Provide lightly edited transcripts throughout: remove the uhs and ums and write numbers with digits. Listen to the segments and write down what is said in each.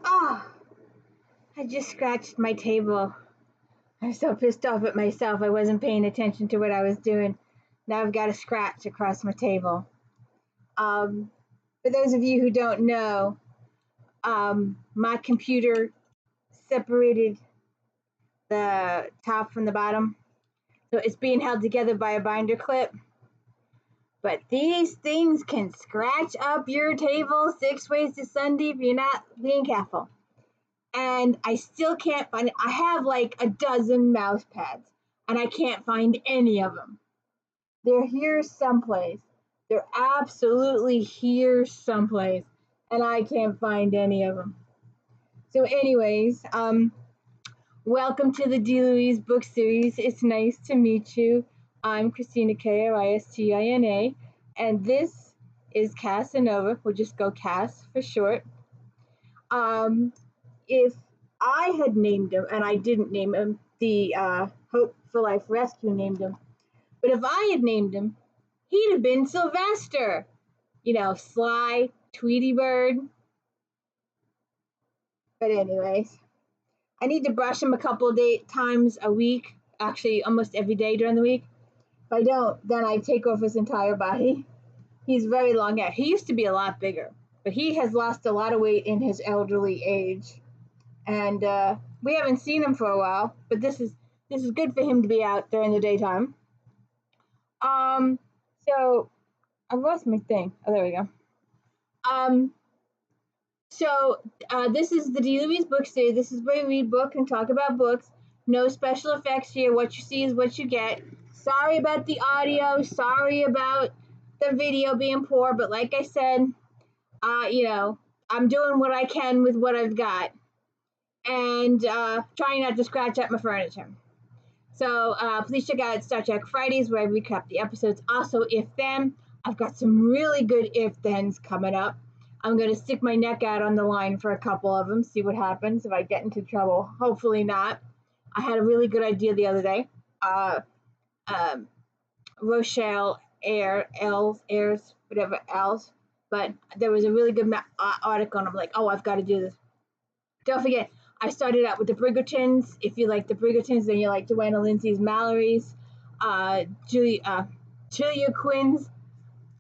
Ah, I just scratched my table. I'm so pissed off at myself. I wasn't paying attention to what I was doing. Now I've got a scratch across my table. Um, for those of you who don't know, my computer separated the top from the bottom. So it's being held together by a binder clip. But these things can scratch up your table 6 ways to Sunday if you're not being careful. And I still can't find it. I have like a dozen mouse pads, and I can't find any of them. They're here someplace. They're absolutely here someplace, and I can't find any of them. So, anyways, welcome to the D. Louise book series. It's nice to meet you. I'm Christina Kristina, and this is Casanova. We'll just go Cass for short. If I had named him, and I didn't name him, the Hope for Life Rescue named him, but if I had named him, he'd have been Sylvester. You know, Sly, Tweety Bird. But anyways, I need to brush him a couple of times a week, actually almost every day during the week. If I don't, then I take off his entire body. He's very long hair. He used to be a lot bigger, but he has lost a lot of weight in his elderly age. And we haven't seen him for a while, but this is good for him to be out during the daytime. So I lost my thing. Oh, there we go. This is the D. Louise book series. This is where we read book and talk about books. No special effects here. What you see is what you get. Sorry about the audio. Sorry about the video being poor. But like I said, I'm doing what I can with what I've got, and trying not to scratch up my furniture. So please check out Star Trek Fridays, where I recap the episodes. Also, If Then. I've got some really good If Thens coming up. I'm going to stick my neck out on the line for a couple of them, see what happens if I get into trouble. Hopefully not. I had a really good idea the other day. Rochelle Ayers, whatever else. But there was a really good article, and I'm like, oh, I've got to do this. Don't forget, I started out with the Bridgertons. If you like the Bridgertons, then you like Joanna Lindsay's Mallory's, Julia Quinn's,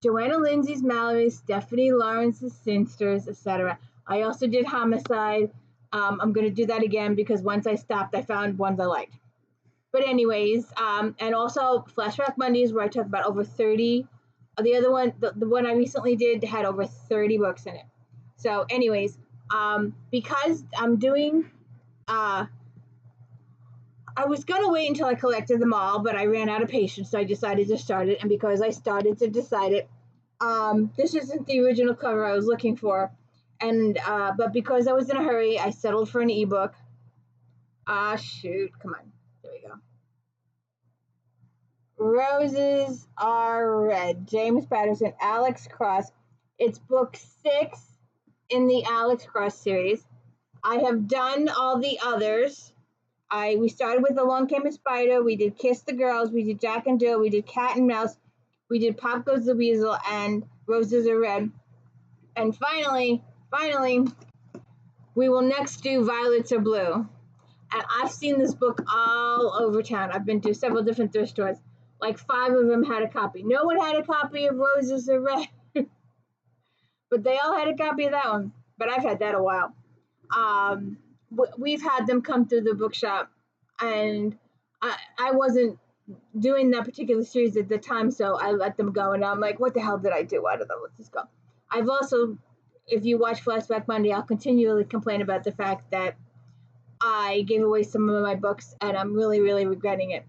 Joanna Lindsay's Mallory's, Stephanie Lawrence's Sinsters, etc. I also did Homicide. I'm going to do that again because once I stopped, I found ones I liked. But anyways, and also Flashback Mondays, where I talk about over 30. The other one, the one I recently did, had over 30 books in it. So anyways, because I'm doing, I was going to wait until I collected them all, but I ran out of patience, so I decided to start it. And because I started to decide it, this isn't the original cover I was looking for. And, but because I was in a hurry, I settled for an ebook. Shoot, come on. There we go. Roses Are Red, James Patterson, Alex Cross. It's book 6 in the Alex Cross series. I have done all the others. We started with Along Came a Spider, we did Kiss the Girls, we did Jack and Jill, we did Cat and Mouse, we did Pop Goes the Weasel, and Roses Are Red. And finally, we will next do Violets Are Blue. And I've seen this book all over town. I've been to several different thrift stores. Like 5 of them had a copy. No one had a copy of Roses Are Red. But they all had a copy of that one. But I've had that a while. We've had them come through the bookshop, and I wasn't doing that particular series at the time, so I let them go, and I'm like, what the hell did I do? Why did I let this go? I've also, if you watch Flashback Monday, I'll continually complain about the fact that I gave away some of my books, and I'm really, really regretting it.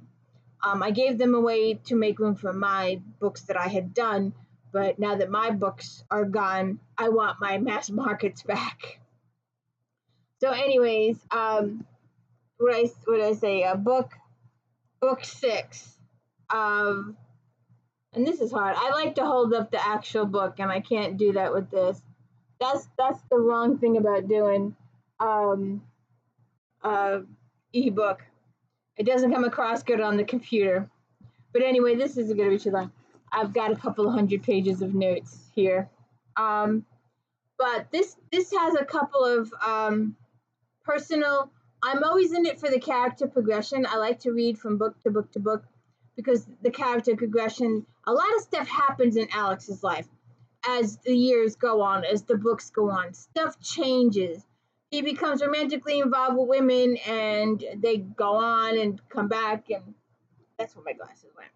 I gave them away to make room for my books that I had done, but now that my books are gone, I want my mass markets back. So anyways, what did I say? Book 6. And this is hard. I like to hold up the actual book, and I can't do that with this. That's the wrong thing about doing ebook. It doesn't come across good on the computer. But anyway, this isn't going to be too long. I've got a couple of 100 pages of notes here. But But this has a couple of personal. I'm always in it for the character progression. I like to read from book to book to book because the character progression. A lot of stuff happens in Alex's life as the years go on, as the books go on. Stuff changes. He becomes romantically involved with women, and they go on and come back, and that's where my glasses went.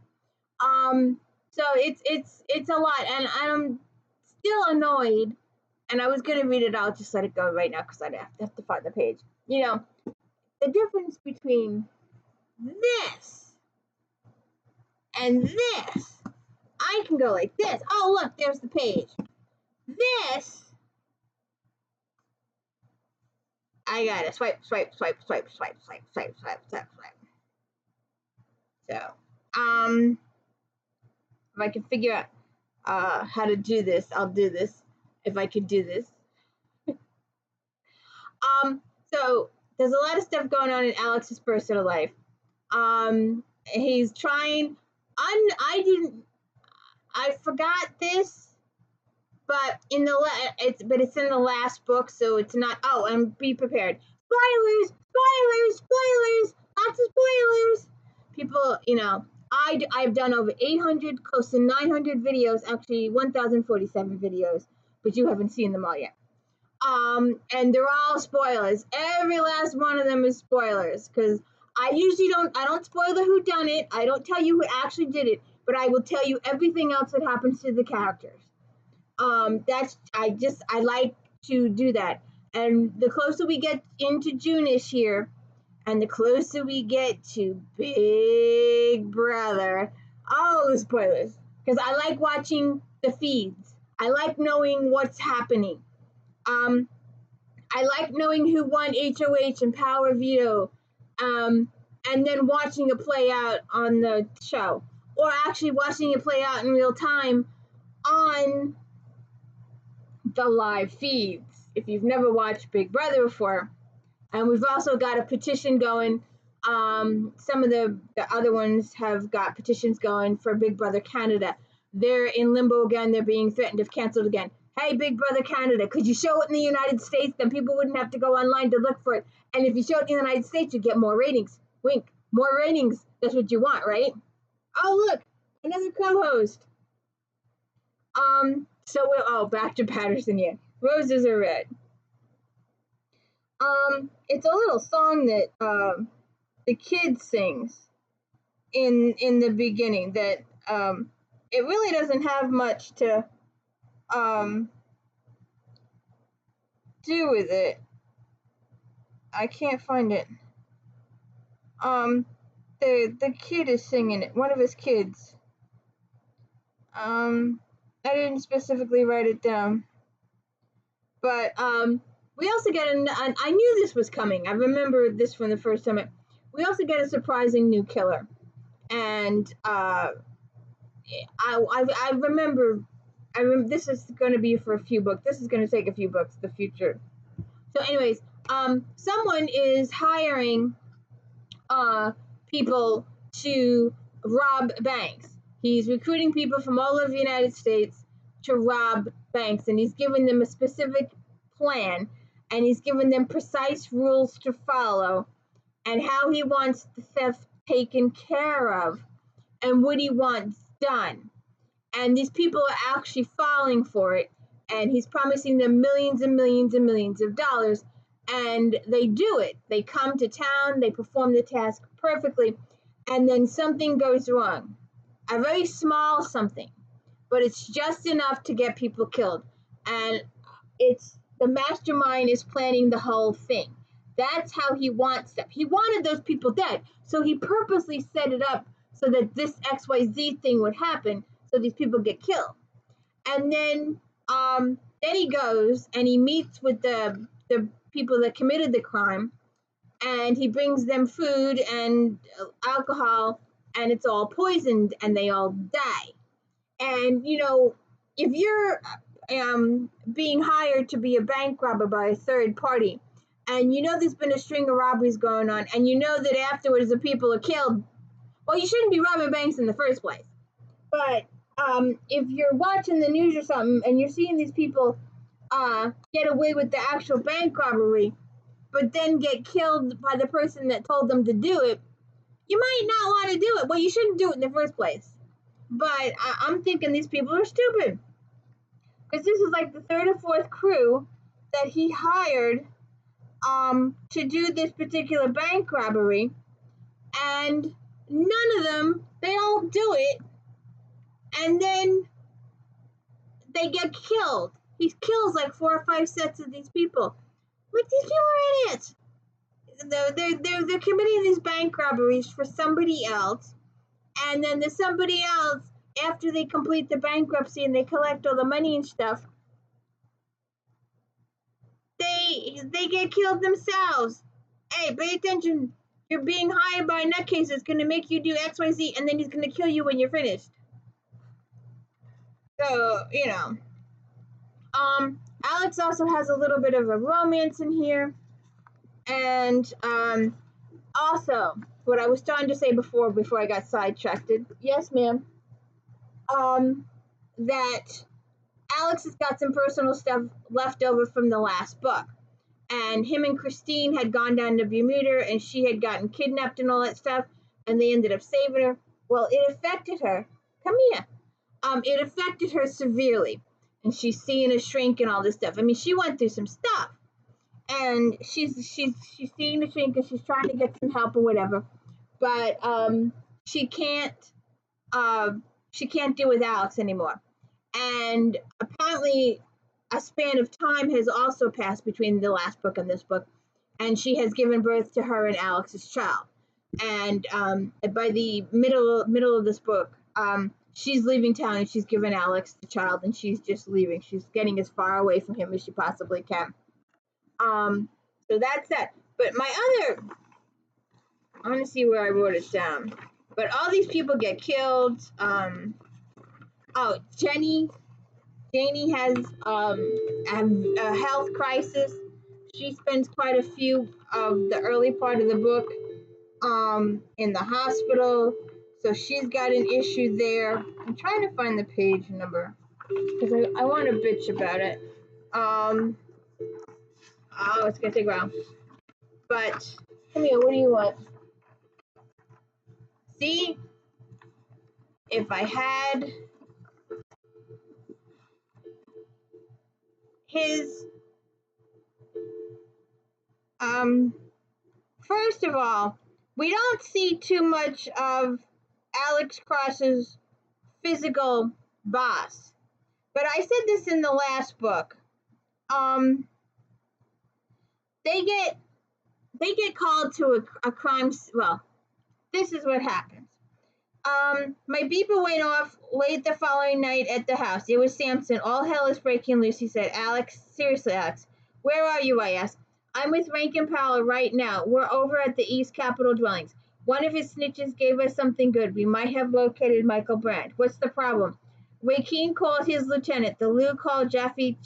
So it's a lot, and I'm still annoyed. And I was gonna read it. I'll just let it go right now because I have to find the page. You know, the difference between this and this. I can go like this. Oh, look, there's the page. This, I gotta swipe, swipe, swipe, swipe, swipe, swipe, swipe, swipe, swipe, swipe. So, if I can figure out how to do this, I'll do this. If I could do this. So there's a lot of stuff going on in Alex's personal life. He's trying. I forgot this, but it's in the last book, so it's not. Oh, and be prepared. Spoilers, spoilers, spoilers. Lots of spoilers. People, I've done over 800, close to 900 videos. Actually, 1,047 videos, but you haven't seen them all yet. And they're all spoilers. Every last one of them is spoilers because I don't spoil the whodunit. I don't tell you who actually did it, but I will tell you everything else that happens to the characters. I like to do that. And the closer we get into June-ish here, and the closer we get to Big Brother, all the spoilers, because I like watching the feeds. I like knowing what's happening. I like knowing who won HOH and Power Veto, and then watching it play out on the show, or actually watching it play out in real time on the live feeds. If you've never watched Big Brother before, and we've also got a petition going. Some of the other ones have got petitions going for Big Brother Canada. They're in limbo again. They're being threatened if canceled again. Hey, Big Brother Canada, could you show it in the United States? Then people wouldn't have to go online to look for it. And if you show it in the United States, you get more ratings. Wink, more ratings. That's what you want, right? Oh, look, another co-host. Back to Patterson yet. Roses are red. It's a little song that the kid sings in the beginning that it really doesn't have much to do with it. I can't find it. The kid is singing it. One of his kids. I didn't specifically write it down, but we also get I knew this was coming. I remember this from the first time. We also get a surprising new killer, and I remember. This is going to be for a few books. This is going to take a few books. The future. So, anyways, someone is hiring people to rob banks. He's recruiting people from all over the United States to rob banks, and he's giving them a specific plan, and he's given them precise rules to follow, and how he wants the theft taken care of, and what he wants done. And these people are actually falling for it, and he's promising them millions and millions and millions of dollars, and they do it. They come to town, they perform the task perfectly, and then something goes wrong. A very small something, but it's just enough to get people killed. And it's the mastermind is planning the whole thing. That's how he wants stuff. He wanted those people dead, so he purposely set it up so that this XYZ thing would happen, so these people get killed. And then he goes and he meets with the people that committed the crime, and he brings them food and alcohol, and it's all poisoned, and they all die. And if you're being hired to be a bank robber by a third party, and there's been a string of robberies going on, and that afterwards the people are killed, well, you shouldn't be robbing banks in the first place. But if you're watching the news or something and you're seeing these people get away with the actual bank robbery, but then get killed by the person that told them to do it, you might not want to do it. Well, you shouldn't do it in the first place. But I'm thinking these people are stupid, because this is like the third or fourth crew that he hired to do this particular bank robbery, and none of them, they all do it, and then they get killed. He kills like 4 or 5 sets of these people. Like, these people are idiots. They're committing these bank robberies for somebody else, and then the somebody else, after they complete the bankruptcy and they collect all the money and stuff, they get killed themselves. Hey, pay attention. You're being hired by a nutcase that's going to make you do XYZ, and then he's going to kill you when you're finished. So, Alex also has a little bit of a romance in here. And also, what I was trying to say before I got sidetracked. Yes, ma'am. That Alex has got some personal stuff left over from the last book. And him and Christine had gone down to Bermuda, and she had gotten kidnapped and all that stuff, and they ended up saving her. Well, it affected her. Come here. It affected her severely, and she's seeing a shrink and all this stuff. I mean, she went through some stuff, and she's seeing the shrink, and she's trying to get some help or whatever, but she can't deal with Alex anymore. And apparently, a span of time has also passed between the last book and this book, and she has given birth to her and Alex's child. And by the middle of this book, she's leaving town, and she's given Alex the child, and she's just leaving. She's getting as far away from him as she possibly can. So that's that. But I want to see where I wrote it down. But all these people get killed. Janie has a health crisis. She spends quite a few of the early part of the book in the hospital. So she's got an issue there. I'm trying to find the page number because I want to bitch about it. It's going to take a while. But, come here, what do you want? See? If I had his, first of all, we don't see too much of Alex Cross's physical boss. But I said this in the last book. They get called to a crime. Well, this is what happens. My beeper went off late the following night at the house. It was Samson. All hell is breaking loose, he said. Alex, seriously, Alex, where are you? I asked. I'm with Rankin Powell right now. We're over at the East Capitol dwellings. One of his snitches gave us something good. We might have located Michael Brandt. What's the problem? Rakeen called his lieutenant. The Lou called Jaffe.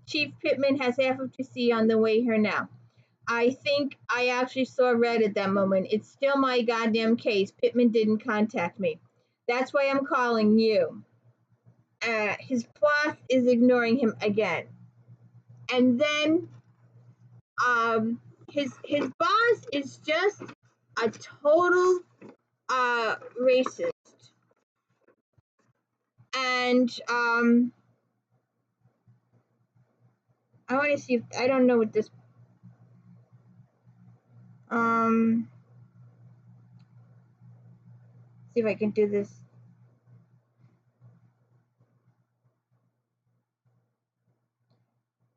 Chief Pittman has half of TC on the way here now. I think I actually saw red at that moment. It's still my goddamn case. Pittman didn't contact me. That's why I'm calling you. His boss is ignoring him again. And then his boss is just a total racist. And I want to see if I don't know what this see if I can do this.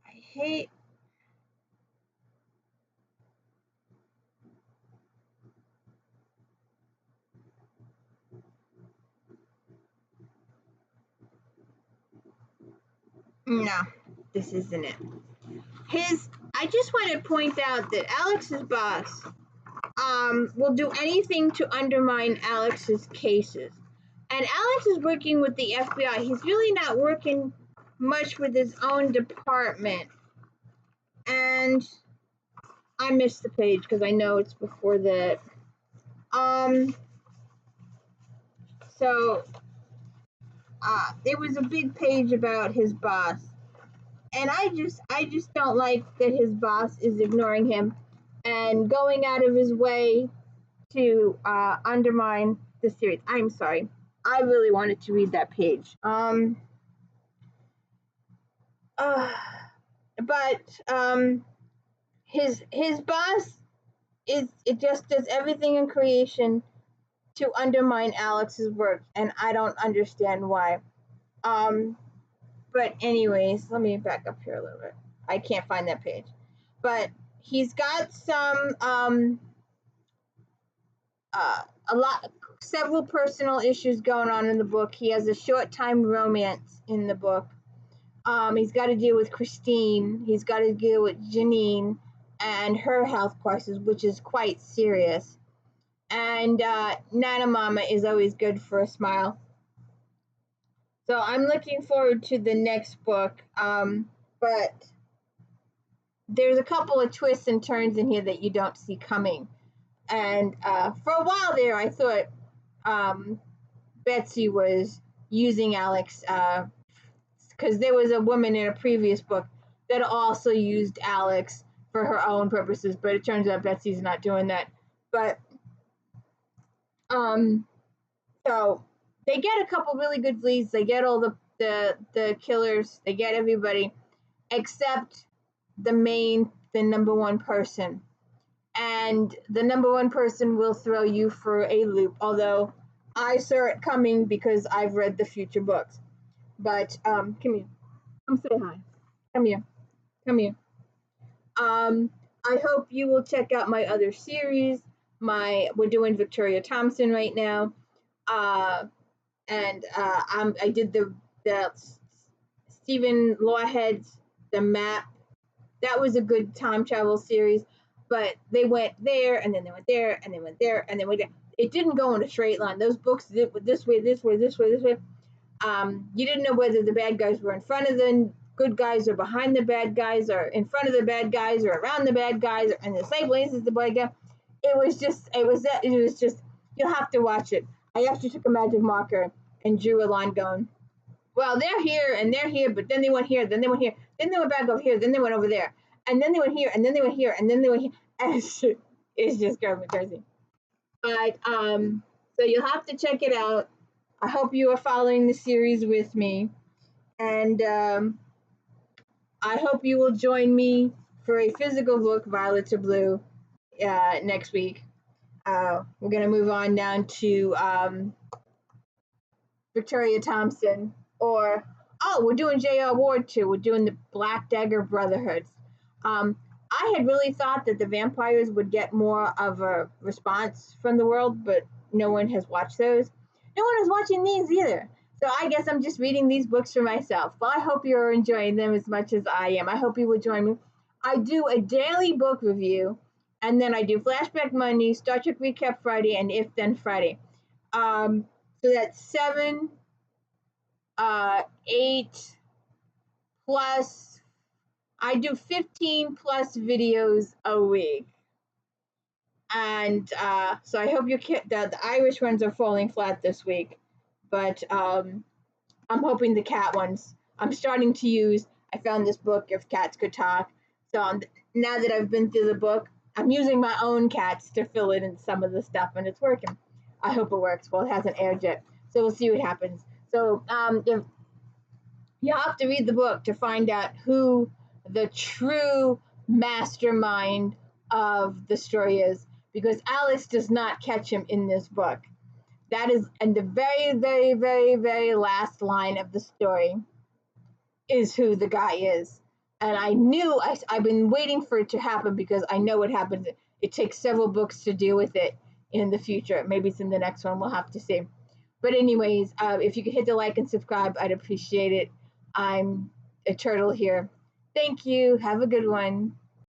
I hate no, this isn't it. I just want to point out that Alex's boss will do anything to undermine Alex's cases. And Alex is working with the FBI. He's really not working much with his own department. And I missed the page because I know it's before that. So there was a big page about his boss. And I just don't like that his boss is ignoring him and going out of his way to undermine the series. I'm sorry. I really wanted to read that page. Uh, but his boss is it just does everything in creation to undermine Alex's work, and I don't understand why. Um, but anyways, let me back up here a little bit. I can't find that page, but he's got some uh, a lot several personal issues going on in the book. He has a short time romance in the book. He's got to deal with Christine. He's got to deal with Janine and her health crisis, which is quite serious. And Nana Mama is always good for a smile. So I'm looking forward to the next book. But there's a couple of twists and turns in here that you don't see coming. And for a while there, I thought Betsy was using Alex because there was a woman in a previous book that also used Alex for her own purposes, but it turns out Betsy's not doing that. But so they get a couple really good leads. They get all the killers. They get everybody except the number one person. And the number one person will throw you for a loop. Although I saw it coming because I've read the future books. But come here, come say hi. Come here, come here. I hope you will check out my other series. We're doing Victoria Thompson right now, and I did the Stephen Lawhead's The Map. That was a good time travel series, but they went there and then they went there and they went there and then went there. It didn't go in a straight line. Those books did this way, this way, this way, this way. You didn't know whether the bad guys were in front of the good guys or behind the bad guys or in front of the bad guys or around the bad guys or in the same place as the bad guy. It was just you'll have to watch it. I actually took a magic marker and drew a line going, well, they're here and they're here, but then they went here, then they went here, then they went back over here, then they went over there, and then they went here, and then they went here, and then they went here. And it's just driving me crazy. But so you'll have to check it out. I hope you are following the series with me, and I hope you will join me for a physical book, Violet to Blue, next week. We're gonna move on down to Victoria Thompson, or we're doing J.R. Ward too. We're doing the Black Dagger Brotherhoods. I had really thought that the vampires would get more of a response from the world, but no one has watched those. No one is watching these either. So I guess I'm just reading these books for myself. Well, I hope you're enjoying them as much as I am. I hope you will join me. I do a daily book review, and then I do Flashback Monday, Star Trek Recap Friday, and If Then Friday. So that's 7, 8 plus. I do 15 plus videos a week, and so I hope the Irish ones are falling flat this week, but I'm hoping the cat ones. I'm starting to use. I found this book, If Cats Could Talk. So now that I've been through the book, I'm using my own cats to fill in some of the stuff, and it's working. I hope it works. Well, it hasn't aired yet, so we'll see what happens. So if you have to read the book to find out who the true mastermind of the story is, because Alice does not catch him in this book. That is, and the very, very, very, very last line of the story is who the guy is. And I knew, I've been waiting for it to happen because I know what happens. It takes several books to deal with it in the future. Maybe it's in the next one. We'll have to see. But anyways, if you could hit the like and subscribe, I'd appreciate it. I'm a turtle here. Thank you. Have a good one.